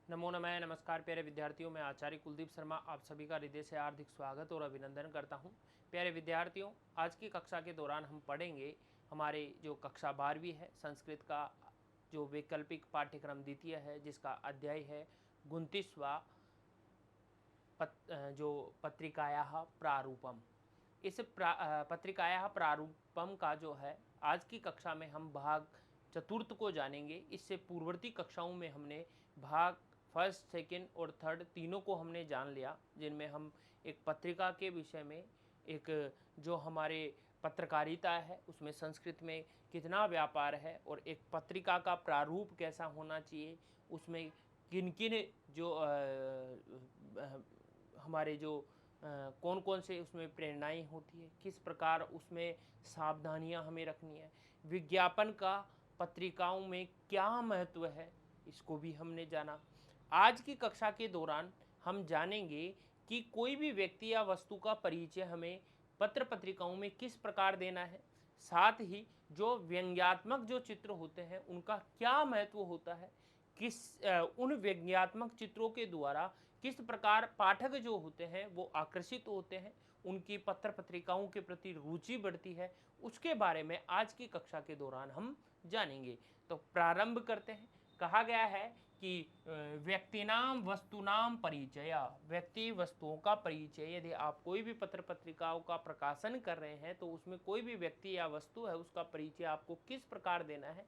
नमो नमः। नमस्कार प्यारे विद्यार्थियों, मैं आचार्य कुलदीप शर्मा आप सभी का हृदय से हार्दिक स्वागत और अभिनंदन करता हूं। प्यारे विद्यार्थियों, आज की कक्षा के दौरान हम पढ़ेंगे हमारे जो कक्षा 12वीं है संस्कृत का जो वैकल्पिक पाठ्यक्रम द्वितीय है, जिसका अध्याय है 29वां जो पत्रिकायाः प्रारूपम। इस पत्रिकायाः प्रारूपम का जो है आज की कक्षा में हम भाग चतुर्थ को जानेंगे। इससे पूर्ववर्ती कक्षाओं में हमने भाग फर्स्ट, सेकंड और थर्ड तीनों को हमने जान लिया, जिनमें हम एक पत्रिका के विषय में, एक जो हमारे पत्रकारिता है उसमें संस्कृत में कितना व्यापार है, और एक पत्रिका का प्रारूप कैसा होना चाहिए, उसमें किन किन जो हमारे जो कौन कौन से उसमें प्रेरणाएं होती है, किस प्रकार उसमें सावधानियां हमें रखनी है, विज्ञापन का पत्रिकाओं में क्या महत्व है, इसको भी हमने जाना। आज की कक्षा के दौरान हम जानेंगे कि कोई भी व्यक्ति या वस्तु का परिचय हमें पत्र पत्रिकाओं में किस प्रकार देना है, साथ ही जो व्यंग्यात्मक जो चित्र होते हैं उनका क्या महत्व होता है, किस उन व्यंग्यात्मक चित्रों के द्वारा किस प्रकार पाठक जो होते हैं वो आकर्षित होते हैं, उनकी पत्र पत्रिकाओं के प्रति रुचि बढ़ती है, उसके बारे में आज की कक्षा के दौरान हम जानेंगे। तो प्रारंभ करते हैं। कहा गया है कि व्यक्तिनाम वस्तुनाम परिचय, व्यक्ति वस्तुओं का परिचय। यदि आप कोई भी पत्र पत्रिकाओं का प्रकाशन कर रहे हैं तो उसमें कोई भी व्यक्ति या वस्तु है उसका परिचय आपको किस प्रकार देना है,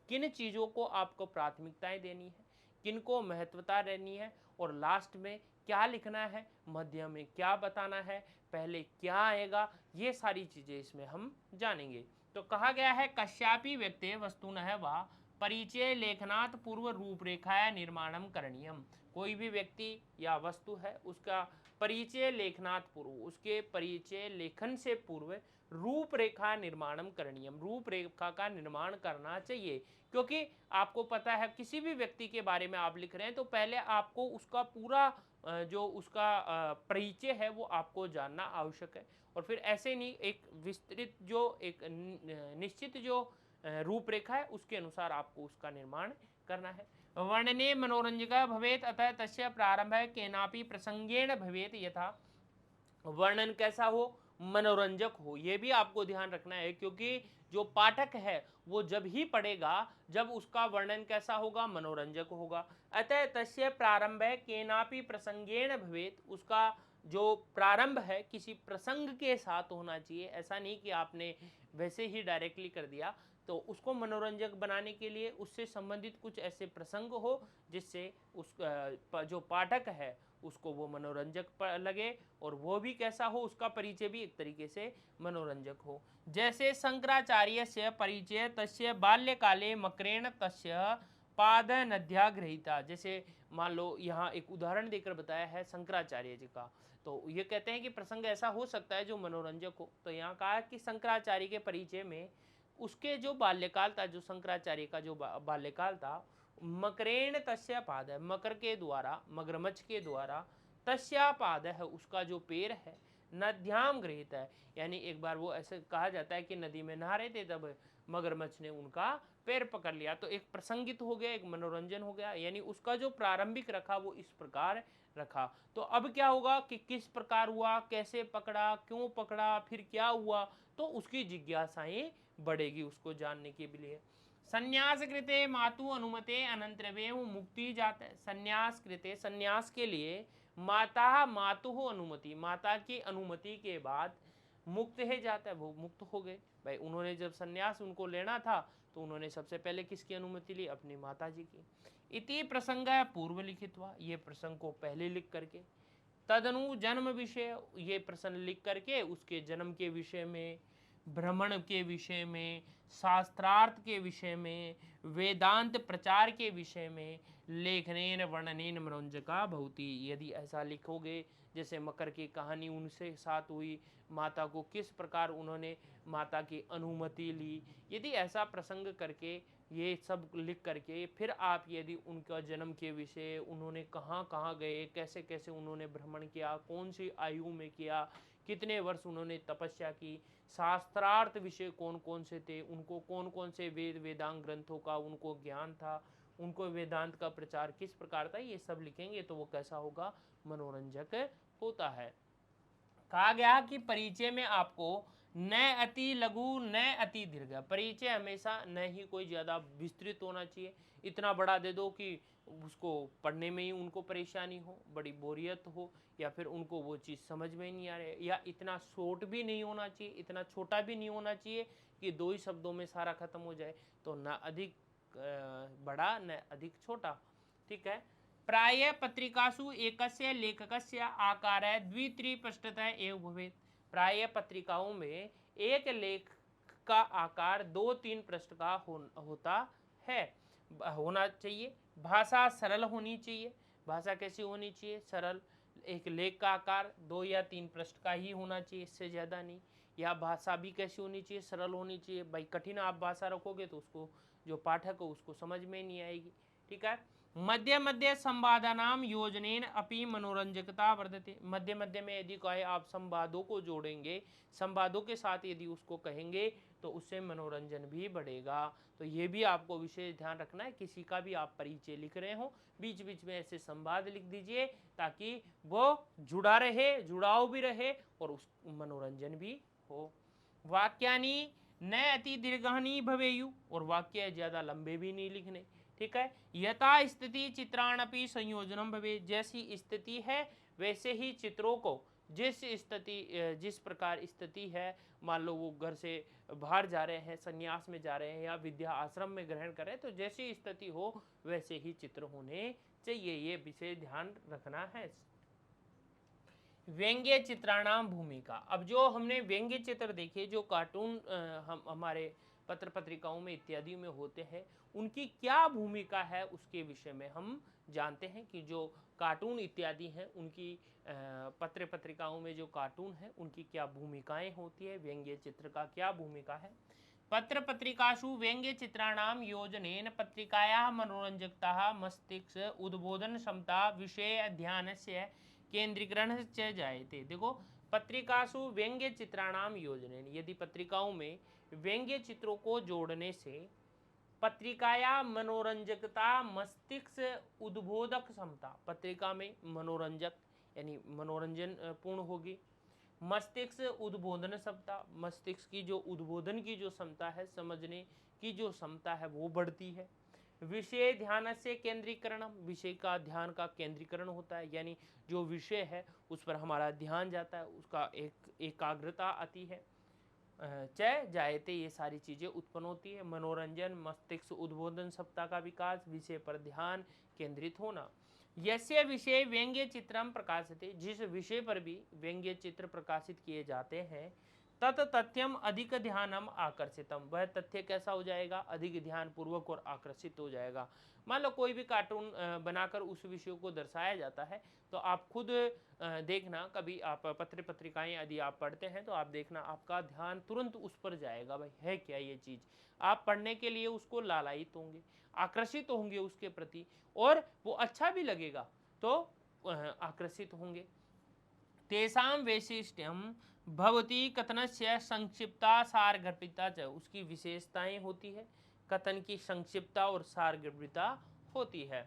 किन चीज़ों को आपको प्राथमिकताएं देनी है, किन को महत्वता रहनी है, और लास्ट में क्या लिखना है, मध्य में क्या बताना है, पहले क्या आएगा, ये सारी चीज़ें इसमें हम जानेंगे। तो कहा गया है कश्यापि व्यक्ति वस्तुनः वा परिचय लेखनात् पूर्व रूपरेखाया निर्माणम करणीयम। कोई भी व्यक्ति या वस्तु है उसका परिचय लेखनात् पूर्व, उसके परिचय लेखन से पूर्व रूपरेखा निर्माणम करणीयम, रूपरेखा का निर्माण करना चाहिए। क्योंकि आपको पता है किसी भी व्यक्ति के बारे में आप लिख रहे हैं तो पहले आपको उसका पूरा जो उसका परिचय है वो आपको जानना आवश्यक है, और फिर ऐसे नहीं एक विस्तृत जो एक निश्चित जो रूपरेखा है उसके अनुसार आपको उसका निर्माण करना है। वर्णने मनोरंजक भवेत, अतः तस्य प्रारंभ केनापि प्रसंगेण भवेत। यथा वर्णन कैसा हो, मनोरंजक हो, ये भी आपको ध्यान रखना है, क्योंकि जो पाठक है वो जब ही पढ़ेगा जब उसका वर्णन कैसा होगा, मनोरंजक होगा। अतः तस्य प्रारंभ केनापि प्रसंगेण भवेत, उसका जो प्रारंभ है किसी प्रसंग के साथ होना चाहिए। ऐसा नहीं कि आपने वैसे ही डायरेक्टली कर दिया। तो उसको मनोरंजक बनाने के लिए उससे संबंधित कुछ ऐसे प्रसंग हो जिससे उस जो पाठक है उसको वो मनोरंजक लगे, और वो भी कैसा हो, उसका परिचय भी एक तरीके से मनोरंजक हो। जैसे शंकराचार्य से परिचय तस्य बाल्यकाले मकरेण तस्य पाद नद्या गृहीता। जैसे मान लो यहाँ एक उदाहरण देकर बताया है शंकराचार्य जी का, तो ये कहते हैं कि प्रसंग ऐसा हो सकता है जो मनोरंजक हो। तो यहाँ कहा कि शंकराचार्य के परिचय में उसके जो बाल्यकाल था, जो शंकराचार्य का जो बाल्यकाल था, मकरेण तस्य पाद है, मकर के द्वारा, मगरमच्छ के द्वारा, तस्या पाद है उसका जो पैर है, नद्याम गृहीत है, यानी एक बार वो ऐसे कहा जाता है कि नदी में नहा रहे थे तब मगरमच्छ ने उनका पैर पकड़ लिया। तो एक प्रसंगित हो गया, एक मनोरंजन हो गया, यानी उसका जो प्रारंभिक रखा वो इस प्रकार रखा। तो अब क्या होगा कि किस प्रकार हुआ, कैसे पकड़ा, क्यों पकड़ा, फिर क्या हुआ, तो उसकी जिज्ञासाएं बढ़ेगी उसको जानने के लिए। संन्यास कृते मातु अनुमते अनंतरवेव मुक्ति जाता है। संन्यास कृते, संन्यास के लिए माता मातु अनुमति, माता की अनुमति के बाद मुक्त है जाता है, वो मुक्त हो गए। भाई उन्होंने जब संन्यास उनको लेना था तो उन्होंने सबसे पहले किसकी अनुमति ली, अपनी माता जी की। इति प्रसंग पूर्व लिखित हुआ, ये प्रसंग को पहले लिख करके। तदनु जन्म विषय, ये प्रश्न लिख करके उसके जन्म के विषय में, भ्रमण के विषय में, शास्त्रार्थ के विषय में, वेदांत प्रचार के विषय में, लेखनेन वर्णनेन मनोरंजका भवति। यदि ऐसा लिखोगे जैसे मकर की कहानी उनसे साथ हुई, माता को किस प्रकार उन्होंने माता की अनुमति ली, यदि ऐसा प्रसंग करके ये सब लिख करके फिर आप यदि उनका जन्म के विषय, उन्होंने कहाँ कहाँ गए, कैसे कैसे उन्होंने भ्रमण किया, कौन सी आयु में किया, कितने वर्ष उन्होंने तपस्या की, शास्त्रार्थ विषय कौन कौन से थे, उनको कौन कौन से वेद वेदांग ग्रंथों का उनको ज्ञान था, उनको वेदांत का प्रचार किस प्रकार था, ये सब लिखेंगे तो वो कैसा होगा, मनोरंजक होता है। कहा गया कि परिचय में आपको न अति लघु न अति दीर्घ, परिचय हमेशा न ही कोई ज़्यादा विस्तृत होना चाहिए, इतना बड़ा दे दो कि उसको पढ़ने में ही उनको परेशानी हो, बड़ी बोरियत हो, या फिर उनको वो चीज़ समझ में नहीं आ रही, या इतना शॉर्ट भी नहीं होना चाहिए, इतना छोटा भी नहीं होना चाहिए कि 2 ही शब्दों में सारा खत्म हो जाए। तो न अधिक बड़ा न अधिक छोटा, ठीक है। प्राय पत्रिकासु एकस्य लेखकस्य आकारः द्वित्रिपृष्ठतः एव भवेत्, प्राय पत्रिकाओं में एक लेख का आकार 2-3 पृष्ठ का होता है, होना चाहिए। भाषा सरल होनी चाहिए, भाषा कैसी होनी चाहिए, सरल। एक लेख का आकार 2 या 3 पृष्ठ का ही होना चाहिए, इससे ज़्यादा नहीं। या भाषा भी कैसी होनी चाहिए, सरल होनी चाहिए। भाई कठिन आप भाषा रखोगे तो उसको जो पाठक हो उसको समझ में नहीं आएगी, ठीक है। मध्य मध्य संवादानाम योजनेन अपि मनोरंजकता वर्धते, मध्य मध्य में यदि कहे आप संवादों को जोड़ेंगे, संवादों के साथ यदि उसको कहेंगे तो उससे मनोरंजन भी बढ़ेगा। तो ये भी आपको विशेष ध्यान रखना है, किसी का भी आप परिचय लिख रहे हो बीच बीच में ऐसे संवाद लिख दीजिए ताकि वो जुड़ा रहे, जुड़ाव भी रहे और उस मनोरंजन भी हो। वाक्यानि न अति दीर्घानि भवेयु, और वाक्य ज़्यादा लंबे भी नहीं लिखने, ठीक है। यथा स्थिति चित्राणपि संयोजनम भवे, जैसी स्थिति है वैसे ही चित्रों को, जिस प्रकार स्थिति है, मान लो वो घर से बाहर जा रहे हैं, संन्यास में जा रहे हैं या विद्या आश्रम में ग्रहण कर रहे हैं, तो जैसी स्थिति हो वैसे ही चित्र होने चाहिए, ये विशेष ध्यान रखना है। व्यंग्य चित्राणाम भूमिका, अब जो हमने व्यंग्य चित्र देखे, जो कार्टून हम हमारे पत्र पत्रिकाओं में इत्यादि में होते हैं, उनकी क्या भूमिका है उसके विषय में हम जानते हैं कि जो कार्टून इत्यादि हैं उनकी पत्र पत्रिकाओं में जो कार्टून है उनकी क्या भूमिकाएं होती है, व्यंग्य चित्र का क्या भूमिका है। पत्र पत्रिकासु व्यंग्य चित्राणाम योजनेन पत्रिकायाः मनोरंजकता मस्तिष्क उद्बोधन क्षमता विषय अध्ययनस्य केंद्रीकरण च जायते। देखो, पत्रिकासु व्यंग्य चित्राणाम योजनेन, यदि पत्रिकाओं में व्यंग्य चित्रों को जोड़ने से पत्रिकाया मनोरंजकता मस्तिष्क उद्बोधक क्षमता, पत्रिका में मनोरंजक यानी मनोरंजन पूर्ण होगी। मस्तिष्क उद्बोधन क्षमता, मस्तिष्क की जो उद्बोधन की जो क्षमता है, समझने की जो क्षमता है वो बढ़ती है। विषय ध्यान से केंद्रीकरण, विषय का ध्यान का केंद्रीकरण होता है, यानी जो विषय है उस पर हमारा ध्यान जाता है, उसका एक एकाग्रता आती है। चय जायते, ये सारी चीज़ें उत्पन्न होती है। मनोरंजन, मस्तिष्क उद्बोधन क्षमता का विकास, विषय पर ध्यान केंद्रित होना। यस्य विषय व्यंग्य चित्रम प्रकाशित, जिस विषय पर भी व्यंग्य चित्र प्रकाशित किए जाते हैं, तत् तथ्यम अधिक ध्यानम आकर्षितम, वह तथ्य कैसा हो जाएगा, अधिक ध्यान पूर्वक और आकर्षित हो जाएगा। मान लो कोई भी कार्टून बनाकर उस विषय को दर्शाया जाता है, तो आप खुद देखना, कभी आप पत्र पत्रिकाएं यदि आप पढ़ते हैं तो आप देखना आपका ध्यान तुरंत उस पर जाएगा, भाई है क्या ये चीज़, आप पढ़ने के लिए उसको लालायित होंगे, आकर्षित होंगे उसके प्रति, और वो अच्छा भी लगेगा तो आकर्षित होंगे। तेषां वैशिष्ट्यम भवती कथनस्य संक्षिप्ता सारगर्भिता च, उसकी विशेषताएं होती है, कथन की संक्षिप्तता और सारगर्भिता होती है।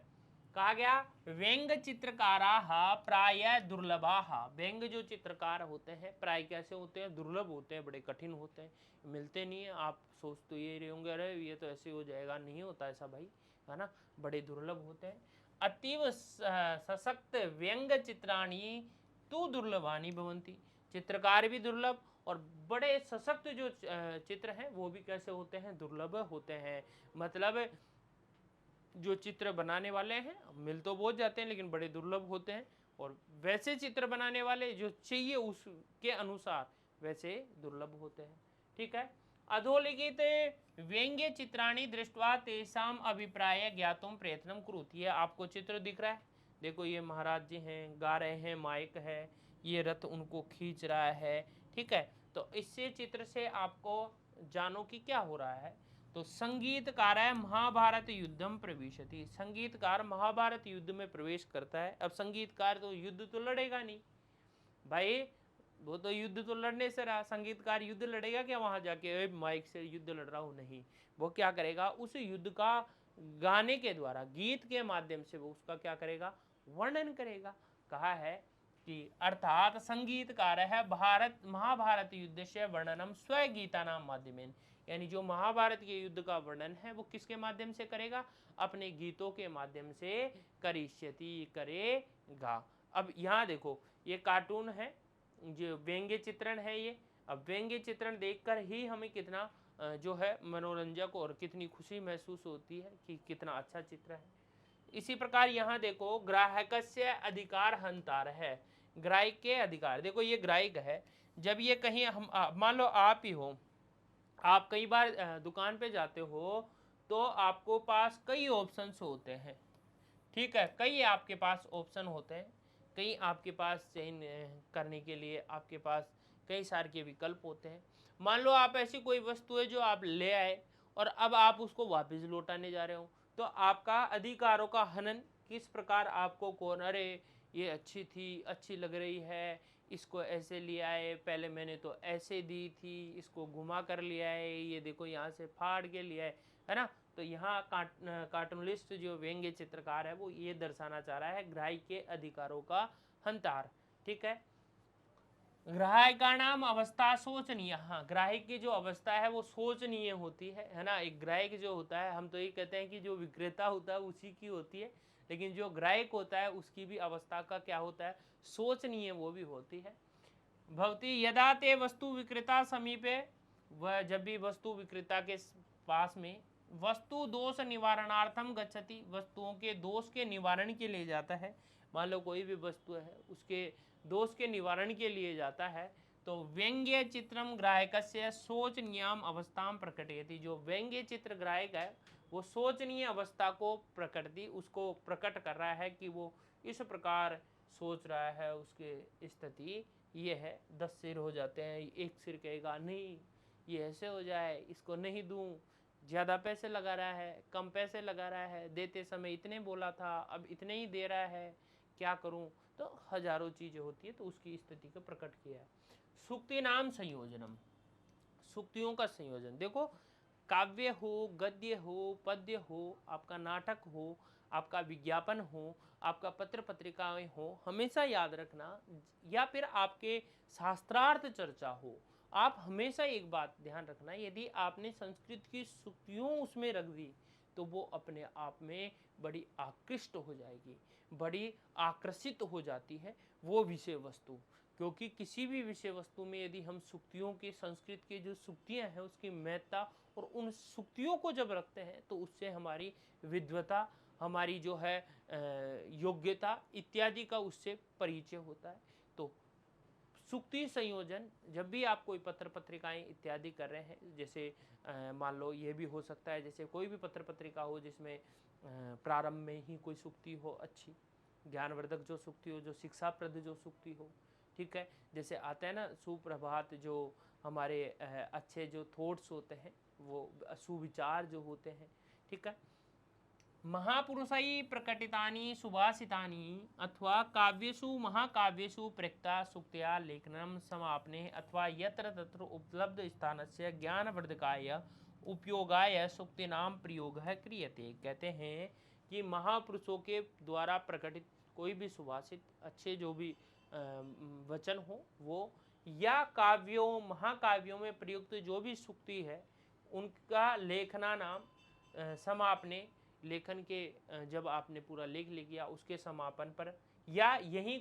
कहा गया व्यंग चित्रकाराः प्राय दुर्लभाः, व्यंग जो चित्रकार होते हैं प्राय कैसे होते हैं, दुर्लभ होते हैं, बड़े कठिन होते हैं, मिलते नहीं है। आप सोच तो ये रहे होंगे अरे ये तो ऐसे हो जाएगा, नहीं होता ऐसा भाई, है ना, बड़े दुर्लभ होते हैं। अतीव सशक्त व्यंग चित्राणी तू दुर्लभानी भवंती, चित्रकार भी दुर्लभ और बड़े सशक्त जो चित्र हैं वो भी कैसे होते हैं, दुर्लभ होते हैं। मतलब जो चित्र बनाने वाले हैं मिल तो बहुत जाते हैं लेकिन बड़े दुर्लभ होते हैं, और वैसे चित्र बनाने वाले जो चाहिए उसके अनुसार वैसे दुर्लभ होते हैं, ठीक है। अधोलिखित व्यंग्य चित्राणी दृष्टवा तेषाम अभिप्राय ज्ञातुम प्रयत्नम कुरुत, ये आपको चित्र दिख रहा है, देखो ये महाराज जी हैं, गा रहे हैं, माइक है, ये रथ उनको खींच रहा है, ठीक है। तो इससे चित्र से आपको जानो कि क्या हो रहा है। तो संगीतकार महाभारत युद्धम प्रविशति, संगीतकार महाभारत युद्ध में प्रवेश करता है। अब संगीतकार तो युद्ध तो लड़ेगा नहीं भाई, वो तो युद्ध तो लड़ने से रहा, संगीतकार युद्ध लड़ेगा क्या वहां जाके माइक से युद्ध लड़ रहा हूँ, नहीं, वो क्या करेगा, उस युद्ध का गाने के द्वारा, गीत के माध्यम से वो उसका क्या करेगा, वर्णन करेगा। कहा है कि अर्थात संगीतकार है भारत महाभारत युद्ध से वर्णनम स्वगीता नाम माध्यमेन, यानी जो महाभारत के युद्ध का वर्णन है वो किसके माध्यम से करेगा, अपने गीतों के माध्यम से करिष्यति करेगा। अब यहाँ देखो ये कार्टून है, जो व्यंग्य चित्रण है ये। अब व्यंग्य चित्रण देखकर ही हमें कितना जो है मनोरंजक और कितनी खुशी महसूस होती है कि कितना अच्छा चित्र है। इसी प्रकार यहाँ देखो ग्राहकस्य अधिकार हंतार है, ग्राहक के अधिकार। देखो ये ग्राहक है, जब ये कहीं हम मान लो आप ही हो, आप कई बार दुकान पे जाते हो तो आपको पास कई ऑप्शंस होते हैं, ठीक है, कई आपके पास ऑप्शन होते हैं, कई आपके पास चयन करने के लिए आपके पास कई सारे के विकल्प होते हैं। मान लो आप ऐसी कोई वस्तु है जो आप ले आए और अब आप उसको वापस लौटाने जा रहे हो, तो आपका अधिकारों का हनन किस प्रकार आपको कौन, अरे ये अच्छी थी, अच्छी लग रही है, इसको ऐसे लिया है, पहले मैंने तो ऐसे दी थी, इसको घुमा कर लिया है, ये देखो यहाँ से फाड़ के लिया है ना। तो यहाँ कार्टूनिस्ट जो व्यंग्य चित्रकार है वो ये दर्शाना चाह रहा है ग्राहक के अधिकारों का हंतार, ठीक है। ग्राहक का नाम अवस्था सोचनीय, हाँ ग्राहक की जो अवस्था है वो सोचनीय होती है ना। एक ग्राहक जो होता है, हम तो ये कहते हैं कि जो विक्रेता होता है उसी की होती है, लेकिन जो ग्राहक होता है उसकी भी अवस्था का क्या होता है, सोचनीय वो भी होती है। भवती यदा ते वस्तु विक्रेता समीपे, वह जब भी वस्तु विक्रेता के पास में वस्तु दोष निवारणार्थम गच्छति, वस्तुओं के दोष के निवारण के लिए जाता है। मान लो कोई भी वस्तु है उसके दोष के निवारण के लिए जाता है, तो व्यंग्य चित्रम ग्राहकस्य सोचनीयम अवस्थाम प्रकटयति, जो व्यंग्य चित्र ग्राहक है वो सोचनीय अवस्था को प्रकटती, उसको प्रकट कर रहा है कि वो इस प्रकार सोच रहा है, उसके स्थिति ये है। 10 सिर हो जाते हैं, एक सिर कहेगा नहीं ये ऐसे हो जाए, इसको नहीं दूं, ज़्यादा पैसे लगा रहा है, कम पैसे लगा रहा है, देते समय इतने बोला था अब इतने ही दे रहा है, क्या करूं। तो हजारों चीज़ें होती है, तो उसकी स्थिति को प्रकट किया है। सूक्ति नाम संयोजनम, सूक्तियों का संयोजन। देखो काव्य हो, गद्य हो, पद्य हो, आपका नाटक हो, आपका विज्ञापन हो, आपका पत्र पत्रिकाएं हो, हमेशा याद रखना, या फिर आपके शास्त्रार्थ चर्चा हो, आप हमेशा एक बात ध्यान रखना, यदि आपने संस्कृत की सूक्तियों उसमें रख दी तो वो अपने आप में बड़ी आकृष्ट हो जाएगी, बड़ी आकर्षित हो जाती है वो विषय वस्तु। क्योंकि किसी भी विषय वस्तु में यदि हम सूक्तियों की, संस्कृत की जो सूक्तियाँ हैं उसकी महत्ता और उन सूक्तियों को जब रखते हैं तो उससे हमारी विद्वता, हमारी जो है योग्यता इत्यादि का उससे परिचय होता है। तो सूक्ति संयोजन, जब भी आप कोई पत्र पत्रिकाएं इत्यादि कर रहे हैं, जैसे मान लो ये भी हो सकता है जैसे कोई भी पत्र पत्रिका हो जिसमें प्रारंभ में ही कोई सूक्ति हो, अच्छी ज्ञानवर्धक जो सूक्ति हो, जो शिक्षाप्रद जो सूक्ति हो, ठीक है। जैसे आता है ना सुप्रभात, जो हमारे अच्छे जो थॉट्स होते हैं, वो सुविचार जो होते हैं, ठीक है। महापुरुषै प्रकटितानि सुभाषितानि अथवा काव्येषु महाकाव्येषु प्रेक्ता सूक्त्या लेखनम समापने अथवा यत्र तत्र उपलब्ध स्थानस्य ज्ञानवर्धकाय उपयोगाय सूक्तिनाम प्रयोगः क्रियते। कहते हैं कि महापुरुषों के द्वारा प्रकटित कोई भी सुभाषित, अच्छे जो भी वचन हो वो, या काव्यों महाकाव्यों में प्रयुक्त जो भी सूक्ति है उनका लेखना नाम समापने, लेखन के जब आपने पूरा लेख लिख लिया उसके समापन पर, या यही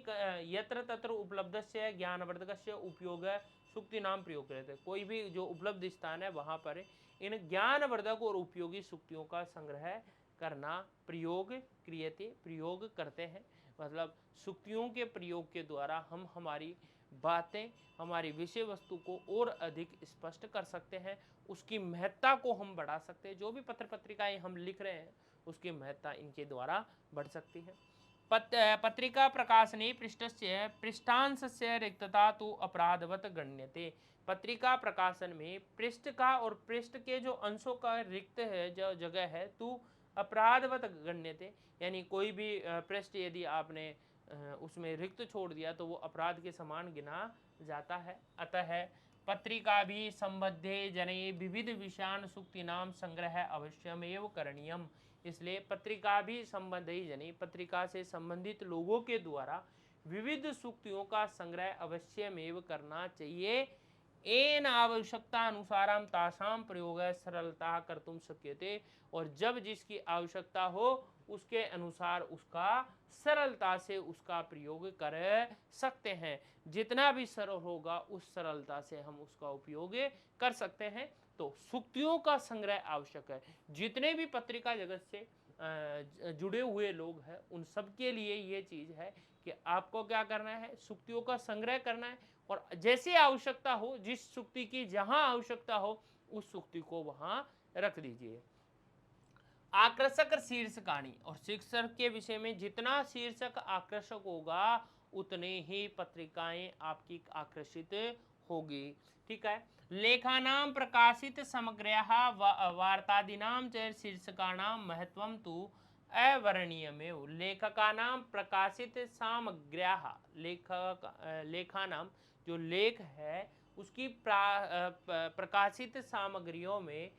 यत्र तत्र उपलब्धस्य ज्ञानवर्धकस्य उपयोग सूक्ति नाम प्रयोग करते हैं, कोई भी जो उपलब्ध स्थान है वहाँ पर इन ज्ञानवर्धक और उपयोगी सूक्तियों का संग्रह करना प्रयोग क्रियते, प्रयोग करते हैं। मतलब सूक्तियों के प्रयोग के द्वारा हम हमारी बातें, हमारी विषय वस्तु को और अधिक स्पष्ट कर सकते हैं, उसकी महत्ता को हम बढ़ा सकते हैं। जो भी पत्र पत्रिकाएं हम लिख रहे हैं उसकी महत्ता इनके द्वारा बढ़ सकती है। पत्रिका प्रकाशने पृष्ठस्य पृष्ठांशस्य रिक्तता तो अपराधवत गण्यते। पत्रिका प्रकाशन में पृष्ठ का और पृष्ठ के जो अंशों का रिक्त है, जो जगह है, तो अपराधवत गण्यते, यानी कोई भी पृष्ठ यदि आपने उसमें रिक्त छोड़ दिया तो वो अपराध के समान गिना जाता है। अतः पत्रिका भी संबद्धे जने विविध विषयान सूक्ति नाम संग्रह अवश्यमेव करणीयम। इसलिए पत्रिका भी संबंधी जनी पत्रिका से संबंधित लोगों के द्वारा विविध सूक्तियों का संग्रह अवश्यमेव करना चाहिए। एन आवश्यकता अनुसारम तासाम प्रयोग सरलता कर्तुम शक्यते, और जब जिसकी आवश्यकता हो उसके अनुसार उसका सरलता से उसका प्रयोग कर सकते हैं। जितना भी सरल होगा उस सरलता से हम उसका उपयोग कर सकते हैं। तो सूक्तियों का संग्रह आवश्यक है। जितने भी पत्रिका जगत से जुड़े हुए लोग हैं उन सब के लिए ये चीज़ है कि आपको क्या करना है, सूक्तियों का संग्रह करना है, और जैसे आवश्यकता हो, जिस सूक्ति की जहां आवश्यकता हो उस सूक्ति को वहां रख दीजिए। आकर्षक शीर्षकाणी, और शीर्षक के विषय में जितना शीर्षक आकर्षक होगा उतने ही पत्रिकाएं आपकी आकर्षित होगी। ठीक है। लेखानां प्रकाशित समग्रः वार्तादीनां च शीर्षकाणां महत्वं तु अवर्णनीयमेव। लेखकानां प्रकाशित सामग्र्याः, लेखानां जो लेख है उसकी प्रकाशित सामग्रियों में,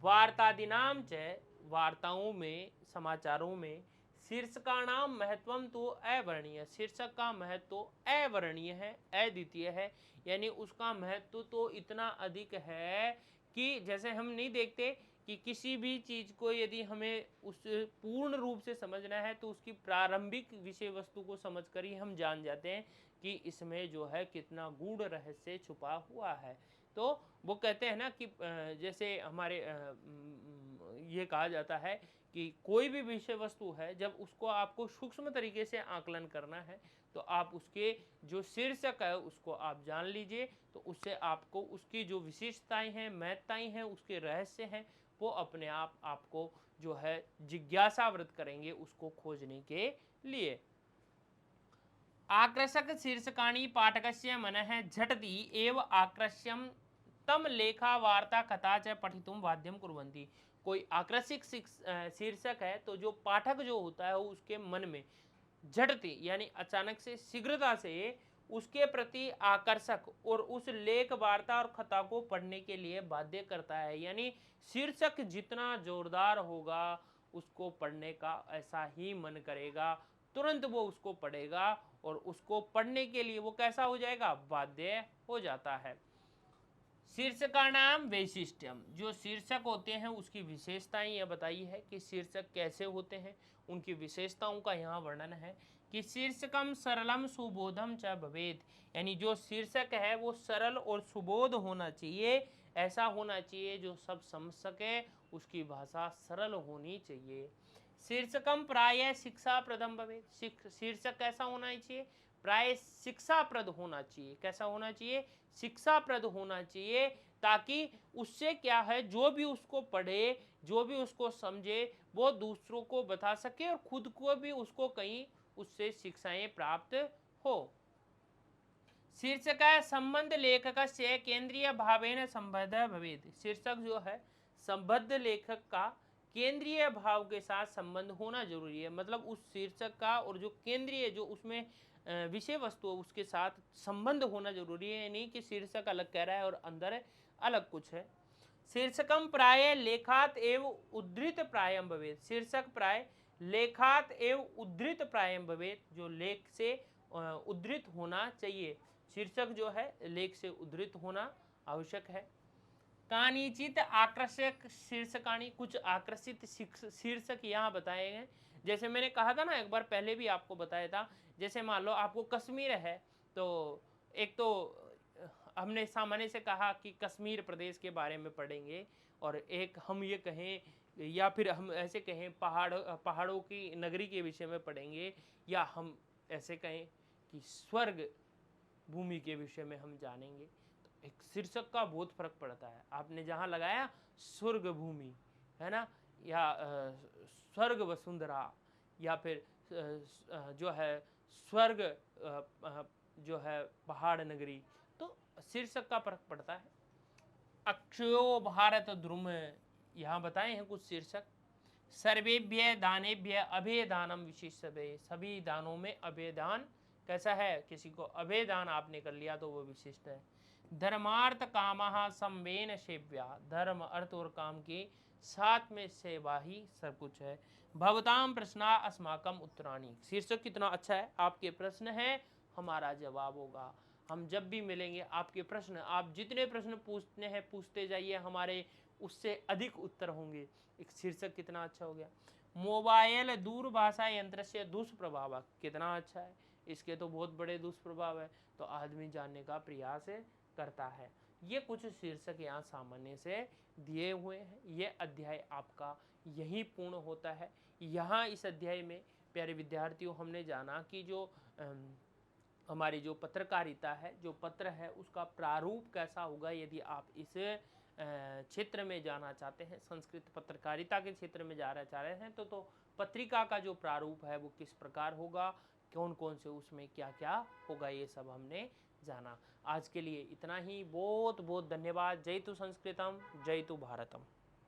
वार्तादीनां च वार्ताओं में, समाचारों में, शीर्षकाणाम महत्वम तो अवर्णीय, शीर्षक का महत्व तो अवर्णीय है, अद्वितीय है। यानी उसका महत्व तो इतना अधिक है कि जैसे हम नहीं देखते कि किसी भी चीज़ को यदि हमें उस पूर्ण रूप से समझना है तो उसकी प्रारंभिक विषय वस्तु को समझकर ही हम जान जाते हैं कि इसमें जो है कितना गूढ़ रहस्य छुपा हुआ है। तो वो कहते हैं ना कि जैसे हमारे ये कहा जाता है कि कोई भी विषय वस्तु है, जब उसको आपको सूक्ष्म तरीके से आकलन करना है तो आप उसके जो शीर्षक है उसको आप जान लीजिए, तो उससे आपको उसकी जो विशेषताएं हैं, महत्ताएं हैं, उसके रहस्य हैं, वो अपने आप आपको जो है जिज्ञासावृत करेंगे उसको खोजने के लिए। आकर्षक शीर्षकाणी पाठकस्य मनः झटति एव आकर्ष्यम तम लेखा वार्ता कथा च पठितुम वाद्यम कुर्वन्ति। कोई आकर्षक शीर्षक है तो जो पाठक जो होता है उसके मन में झटति यानी अचानक से, शीघ्रता से उसके प्रति आकर्षक और उस लेख वार्ता और कथा को पढ़ने के लिए बाध्य करता है। यानी शीर्षक जितना जोरदार होगा उसको पढ़ने का ऐसा ही मन करेगा, तुरंत वो उसको पढ़ेगा और उसको पढ़ने के लिए वो कैसा हो जाएगा, बाध्य हो जाता है। शीर्षकाणाम वैशिष्ट्यम, जो शीर्षक होते हैं उसकी विशेषताएं यह बताई है कि शीर्षक कैसे होते हैं, उनकी विशेषताओं का यहाँ वर्णन है कि शीर्षकम सरलम सुबोधम च भवेद, यानी जो शीर्षक है वो सरल और सुबोध होना चाहिए, ऐसा होना चाहिए जो सब समझ सके, उसकी भाषा सरल होनी चाहिए। शीर्षकम प्राय शिक्षाप्रदम भवेद, शीर्षक कैसा होना चाहिए, प्राय शिक्षाप्रद होना चाहिए। कैसा होना चाहिए, शिक्षाप्रद होना चाहिए, ताकि उससे क्या है, जो भी उसको पढ़े, जो भी उसको समझे, वो दूसरों को बता सके और खुद को भी उसको कहीं उससे शिक्षाएं प्राप्त हो। शीर्षक संबंध लेखक से केंद्रीय भावेन संबद्ध भवेद, शीर्षक जो है संबद्ध लेखक का केंद्रीय भाव के साथ संबंध होना जरूरी है। मतलब उस शीर्षक का और जो केंद्रीय जो उसमें विषय वस्तु उसके साथ संबंध होना जरूरी है, नहीं कि शीर्षक अलग कह रहा है और अंदर अलग कुछ है। शीर्षकम प्राय लेखात एव उद्धृत प्रायम भवेत, शीर्षक प्राय लेखात एव उद्धृत प्रायम भवेत, जो लेख से उद्धृत होना चाहिए। शीर्षक जो है लेख से उद्धृत होना आवश्यक है। कानीचित आकर्षक शीर्षकाणी, कुछ आकर्षित शीर्षक यहाँ बताए गए। जैसे मैंने कहा था ना, एक बार पहले भी आपको बताया था, जैसे मान लो आपको कश्मीर है, तो एक तो हमने सामान्य से कहा कि कश्मीर प्रदेश के बारे में पढ़ेंगे, और एक हम ये कहें या फिर हम ऐसे कहें पहाड़ों की नगरी के विषय में पढ़ेंगे, या हम ऐसे कहें कि स्वर्ग भूमि के विषय में हम जानेंगे। तो एक शीर्षक का बहुत फर्क पड़ता है। आपने जहाँ लगाया स्वर्ग भूमि, है ना, या स्वर्ग वसुंधरा, या फिर जो है स्वर्ग जो है पहाड़ नगरी, तो शीर्षक का फर्क पड़ता है। अक्षयो भारत द्रुम, यहाँ बताए हैं कुछ शीर्षक। सर्वेभ्य दानेभ्य अभय दानम विशिष्टभय, सभी दानों में अभय दान कैसा है, किसी को अभय दान आपने कर लिया तो वो विशिष्ट है। धर्मार्थ कामः संवेन सेव्या, धर्म अर्थ और काम की साथ में सेवा ही सब कुछ है। भवतां प्रश्ना अस्माकम उत्तराणि। शीर्षक कितना अच्छा है, आपके प्रश्न हैं हमारा जवाब होगा। हम जब भी मिलेंगे आपके प्रश्न, आप जितने प्रश्न पूछते हैं पूछते जाइए, हमारे उससे अधिक उत्तर होंगे। एक शीर्षक कितना अच्छा हो गया। मोबाइल दूरभाषा यंत्र से दुष्प्रभाव, कितना अच्छा है। इसके तो बहुत बड़े दुष्प्रभाव है, तो आदमी जानने का प्रयास करता है। ये कुछ शीर्षक यहाँ सामान्य से दिए हुए हैं। ये अध्याय आपका यही पूर्ण होता है। यहाँ इस अध्याय में प्यारे विद्यार्थियों हमने जाना कि जो हमारी जो पत्रकारिता है, जो पत्र है, उसका प्रारूप कैसा होगा। यदि आप इस क्षेत्र में जाना चाहते हैं, संस्कृत पत्रकारिता के क्षेत्र में जाना चाह रहे हैं, तो पत्रिका का जो प्रारूप है वो किस प्रकार होगा, कौन कौन से उसमें क्या क्या होगा, ये सब हमने जाना। आज के लिए इतना ही। बहुत बहुत धन्यवाद। जय तु संस्कृतम, जय तु भारतम।